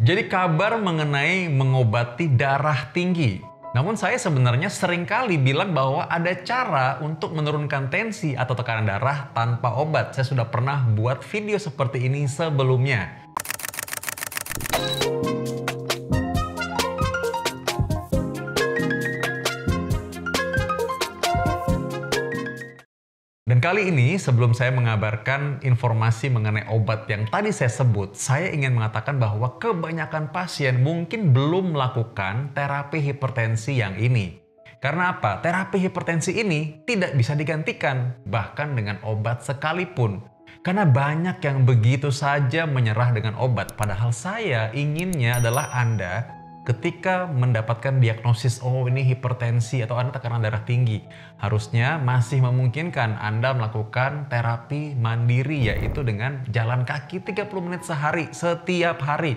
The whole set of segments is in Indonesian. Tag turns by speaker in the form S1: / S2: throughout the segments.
S1: Jadi kabar mengenai mengobati darah tinggi. Namun saya sebenarnya seringkali bilang bahwa ada cara untuk menurunkan tensi atau tekanan darah tanpa obat. Saya sudah pernah buat video seperti ini sebelumnya. Dan kali ini, sebelum saya mengabarkan informasi mengenai obat yang tadi saya sebut, saya ingin mengatakan bahwa kebanyakan pasien mungkin belum melakukan terapi hipertensi yang ini. Karena apa? Terapi hipertensi ini tidak bisa digantikan, bahkan dengan obat sekalipun. Karena banyak yang begitu saja menyerah dengan obat, padahal saya inginnya adalah Anda ketika mendapatkan diagnosis, oh ini hipertensi atau Anda tekanan darah tinggi, harusnya masih memungkinkan Anda melakukan terapi mandiri, yaitu dengan jalan kaki 30 menit sehari, setiap hari.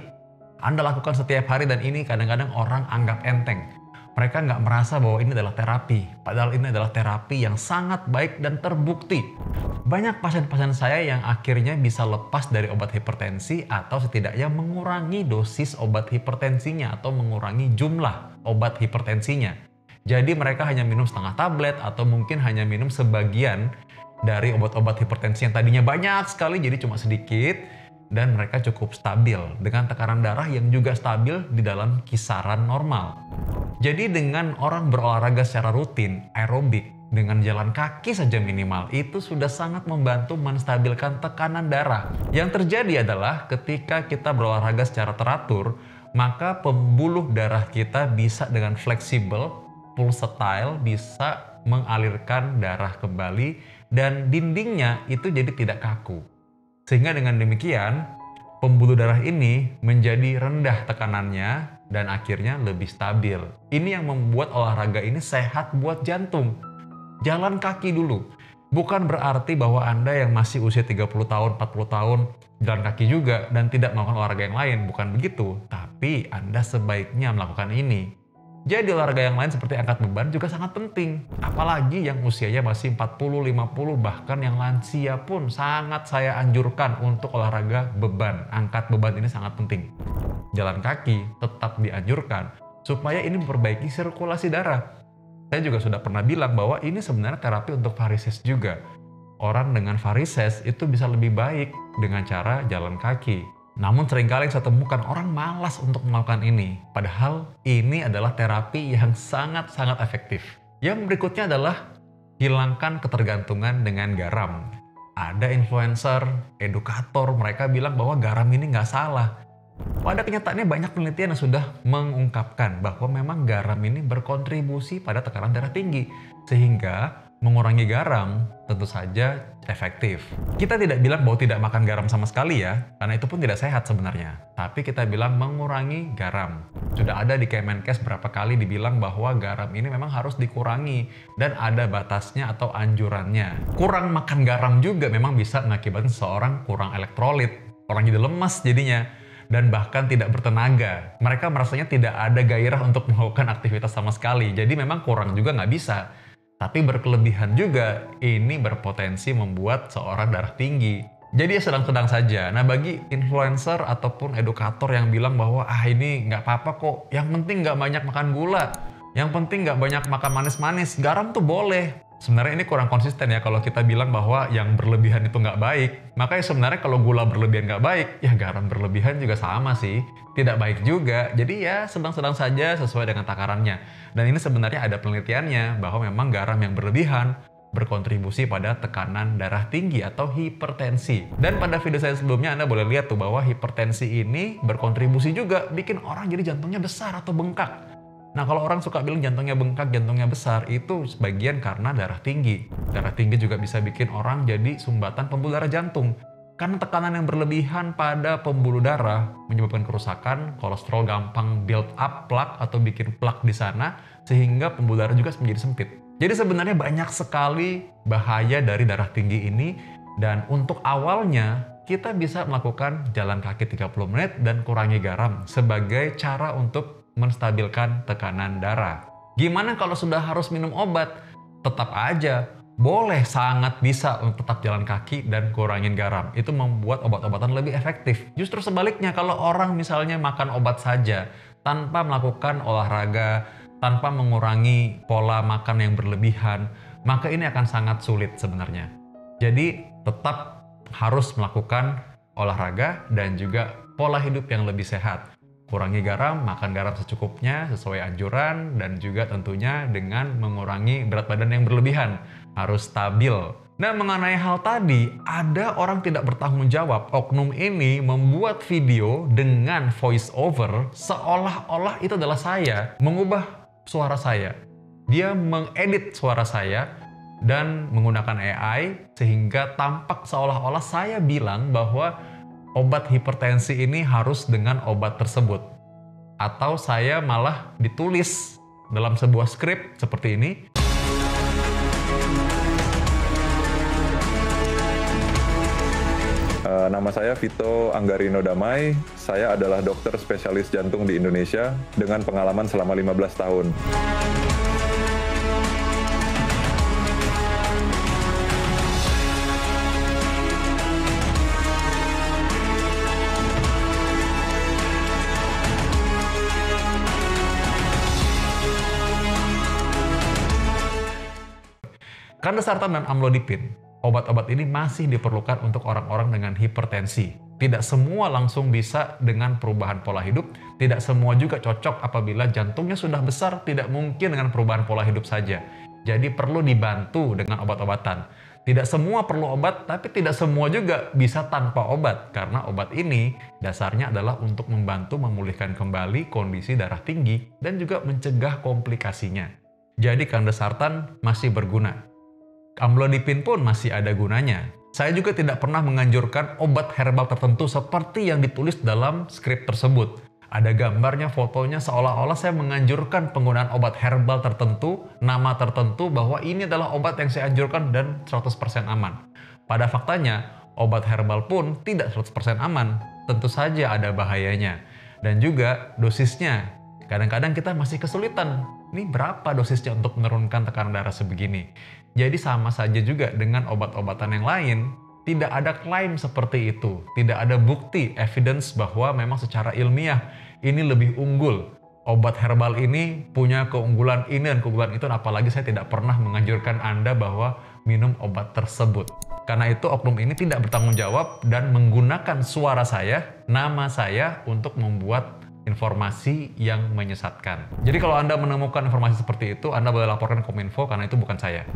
S1: Anda lakukan setiap hari dan ini kadang-kadang orang anggap enteng. Mereka nggak merasa bahwa ini adalah terapi, padahal ini adalah terapi yang sangat baik dan terbukti. Banyak pasien-pasien saya yang akhirnya bisa lepas dari obat hipertensi atau setidaknya mengurangi dosis obat hipertensinya atau mengurangi jumlah obat hipertensinya. Jadi mereka hanya minum setengah tablet atau mungkin hanya minum sebagian dari obat-obat hipertensi yang tadinya banyak sekali jadi cuma sedikit. Dan mereka cukup stabil dengan tekanan darah yang juga stabil di dalam kisaran normal. Jadi dengan orang berolahraga secara rutin, aerobik, dengan jalan kaki saja minimal, itu sudah sangat membantu menstabilkan tekanan darah. Yang terjadi adalah ketika kita berolahraga secara teratur, maka pembuluh darah kita bisa dengan fleksibel, pulsatile, bisa mengalirkan darah kembali, dan dindingnya itu jadi tidak kaku. Sehingga dengan demikian, pembuluh darah ini menjadi rendah tekanannya dan akhirnya lebih stabil. Ini yang membuat olahraga ini sehat buat jantung. Jalan kaki dulu. Bukan berarti bahwa Anda yang masih usia 30 tahun, 40 tahun, jalan kaki juga dan tidak melakukan olahraga yang lain. Bukan begitu. Tapi Anda sebaiknya melakukan ini. Jadi olahraga yang lain seperti angkat beban juga sangat penting. Apalagi yang usianya masih 40, 50, bahkan yang lansia pun sangat saya anjurkan untuk olahraga beban. Angkat beban ini sangat penting. Jalan kaki tetap dianjurkan supaya ini memperbaiki sirkulasi darah. Saya juga sudah pernah bilang bahwa ini sebenarnya terapi untuk varises juga. Orang dengan varises itu bisa lebih baik dengan cara jalan kaki. Namun seringkali saya temukan orang malas untuk melakukan ini. Padahal ini adalah terapi yang sangat-sangat efektif. Yang berikutnya adalah hilangkan ketergantungan dengan garam. Ada influencer, edukator, mereka bilang bahwa garam ini nggak salah. Pada kenyataannya banyak penelitian yang sudah mengungkapkan bahwa memang garam ini berkontribusi pada tekanan darah tinggi. Sehingga mengurangi garam tentu saja efektif. Kita tidak bilang bahwa tidak makan garam sama sekali ya, karena itu pun tidak sehat sebenarnya. Tapi kita bilang mengurangi garam. Sudah ada di Kemenkes berapa kali dibilang bahwa garam ini memang harus dikurangi dan ada batasnya atau anjurannya. Kurang makan garam juga memang bisa mengakibatkan seseorang kurang elektrolit, orang jadi lemas jadinya, dan bahkan tidak bertenaga. Mereka merasanya tidak ada gairah untuk melakukan aktivitas sama sekali, jadi memang kurang juga nggak bisa. Tapi berkelebihan juga, ini berpotensi membuat seorang darah tinggi. Jadi ya sedang-sedang saja. Nah bagi influencer ataupun edukator yang bilang bahwa ini nggak apa-apa kok, yang penting nggak banyak makan gula, yang penting nggak banyak makan manis-manis, garam tuh boleh. Sebenarnya ini kurang konsisten ya kalau kita bilang bahwa yang berlebihan itu nggak baik. Makanya sebenarnya kalau gula berlebihan nggak baik, ya garam berlebihan juga sama sih. Tidak baik juga. Jadi ya sedang-sedang saja sesuai dengan takarannya. Dan ini sebenarnya ada penelitiannya bahwa memang garam yang berlebihan berkontribusi pada tekanan darah tinggi atau hipertensi. Dan pada video saya sebelumnya Anda boleh lihat tuh bahwa hipertensi ini berkontribusi juga bikin orang jadi jantungnya besar atau bengkak. Nah kalau orang suka bilang jantungnya bengkak, jantungnya besar, itu sebagian karena darah tinggi. Darah tinggi juga bisa bikin orang jadi sumbatan pembuluh darah jantung. Karena tekanan yang berlebihan pada pembuluh darah menyebabkan kerusakan, kolesterol gampang build up plak atau bikin plak di sana, sehingga pembuluh darah juga menjadi sempit. Jadi sebenarnya banyak sekali bahaya dari darah tinggi ini, dan untuk awalnya kita bisa melakukan jalan kaki 30 menit dan kurangi garam sebagai cara untuk menstabilkan tekanan darah. Gimana kalau sudah harus minum obat? Tetap aja boleh sangat bisa untuk tetap jalan kaki dan kurangin garam. Itu membuat obat-obatan lebih efektif. Justru sebaliknya, kalau orang misalnya makan obat saja tanpa melakukan olahraga, tanpa mengurangi pola makan yang berlebihan, maka ini akan sangat sulit sebenarnya. Jadi tetap harus melakukan olahraga dan juga pola hidup yang lebih sehat. Kurangi garam, makan garam secukupnya sesuai anjuran, dan juga tentunya dengan mengurangi berat badan yang berlebihan. Harus stabil. Nah, mengenai hal tadi, ada orang tidak bertanggung jawab. Oknum ini membuat video dengan voice over seolah-olah itu adalah saya, mengubah suara saya. Dia mengedit suara saya dan menggunakan AI sehingga tampak seolah-olah saya bilang bahwa obat hipertensi ini harus dengan obat tersebut. Atau saya malah ditulis dalam sebuah skrip seperti ini.
S2: Nama saya Vito Anggarino Damai. Saya adalah dokter spesialis jantung di Indonesia dengan pengalaman selama 15 tahun.
S1: Kandesartan dan amlodipin, obat-obat ini masih diperlukan untuk orang-orang dengan hipertensi. Tidak semua langsung bisa dengan perubahan pola hidup, tidak semua juga cocok apabila jantungnya sudah besar, tidak mungkin dengan perubahan pola hidup saja. Jadi perlu dibantu dengan obat-obatan. Tidak semua perlu obat, tapi tidak semua juga bisa tanpa obat, karena obat ini dasarnya adalah untuk membantu memulihkan kembali kondisi darah tinggi dan juga mencegah komplikasinya. Jadi kandesartan masih berguna. Amlodipin pun masih ada gunanya. Saya juga tidak pernah menganjurkan obat herbal tertentu seperti yang ditulis dalam skrip tersebut. Ada gambarnya, fotonya, seolah-olah saya menganjurkan penggunaan obat herbal tertentu, nama tertentu, bahwa ini adalah obat yang saya anjurkan dan 100% aman. Pada faktanya, obat herbal pun tidak 100% aman. Tentu saja ada bahayanya. Dan juga dosisnya. Kadang-kadang kita masih kesulitan. Ini berapa dosisnya untuk menurunkan tekanan darah sebegini? Jadi sama saja juga dengan obat-obatan yang lain. Tidak ada klaim seperti itu. Tidak ada bukti, evidence bahwa memang secara ilmiah ini lebih unggul. Obat herbal ini punya keunggulan ini dan keunggulan itu. Apalagi saya tidak pernah menganjurkan Anda bahwa minum obat tersebut. Karena itu oknum ini tidak bertanggung jawab dan menggunakan suara saya, nama saya untuk membuat informasi yang menyesatkan. Jadi kalau Anda menemukan informasi seperti itu, Anda boleh laporkan ke Kominfo karena itu bukan saya.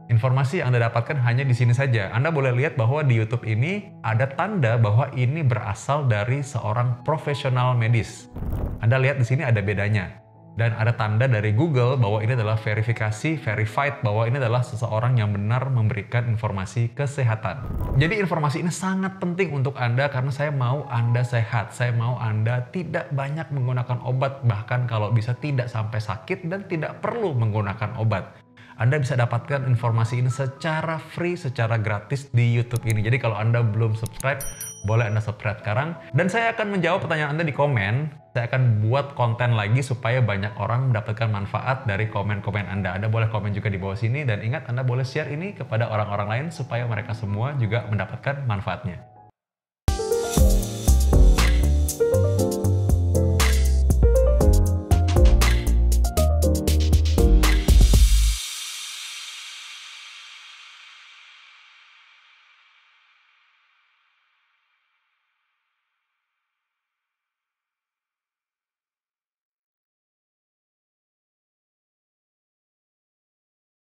S1: Informasi yang Anda dapatkan hanya di sini saja. Anda boleh lihat bahwa di YouTube ini ada tanda bahwa ini berasal dari seorang profesional medis. Anda lihat di sini ada bedanya. Dan ada tanda dari Google bahwa ini adalah verifikasi, verified, bahwa ini adalah seseorang yang benar memberikan informasi kesehatan. Jadi informasi ini sangat penting untuk Anda karena saya mau Anda sehat. Saya mau Anda tidak banyak menggunakan obat, bahkan kalau bisa tidak sampai sakit dan tidak perlu menggunakan obat. Anda bisa dapatkan informasi ini secara free, secara gratis di YouTube ini. Jadi kalau Anda belum subscribe, boleh Anda subscribe sekarang. Dan saya akan menjawab pertanyaan Anda di komen. Saya akan buat konten lagi supaya banyak orang mendapatkan manfaat dari komen-komen Anda. Anda boleh komen juga di bawah sini. Dan ingat, Anda boleh share ini kepada orang-orang lain supaya mereka semua juga mendapatkan manfaatnya.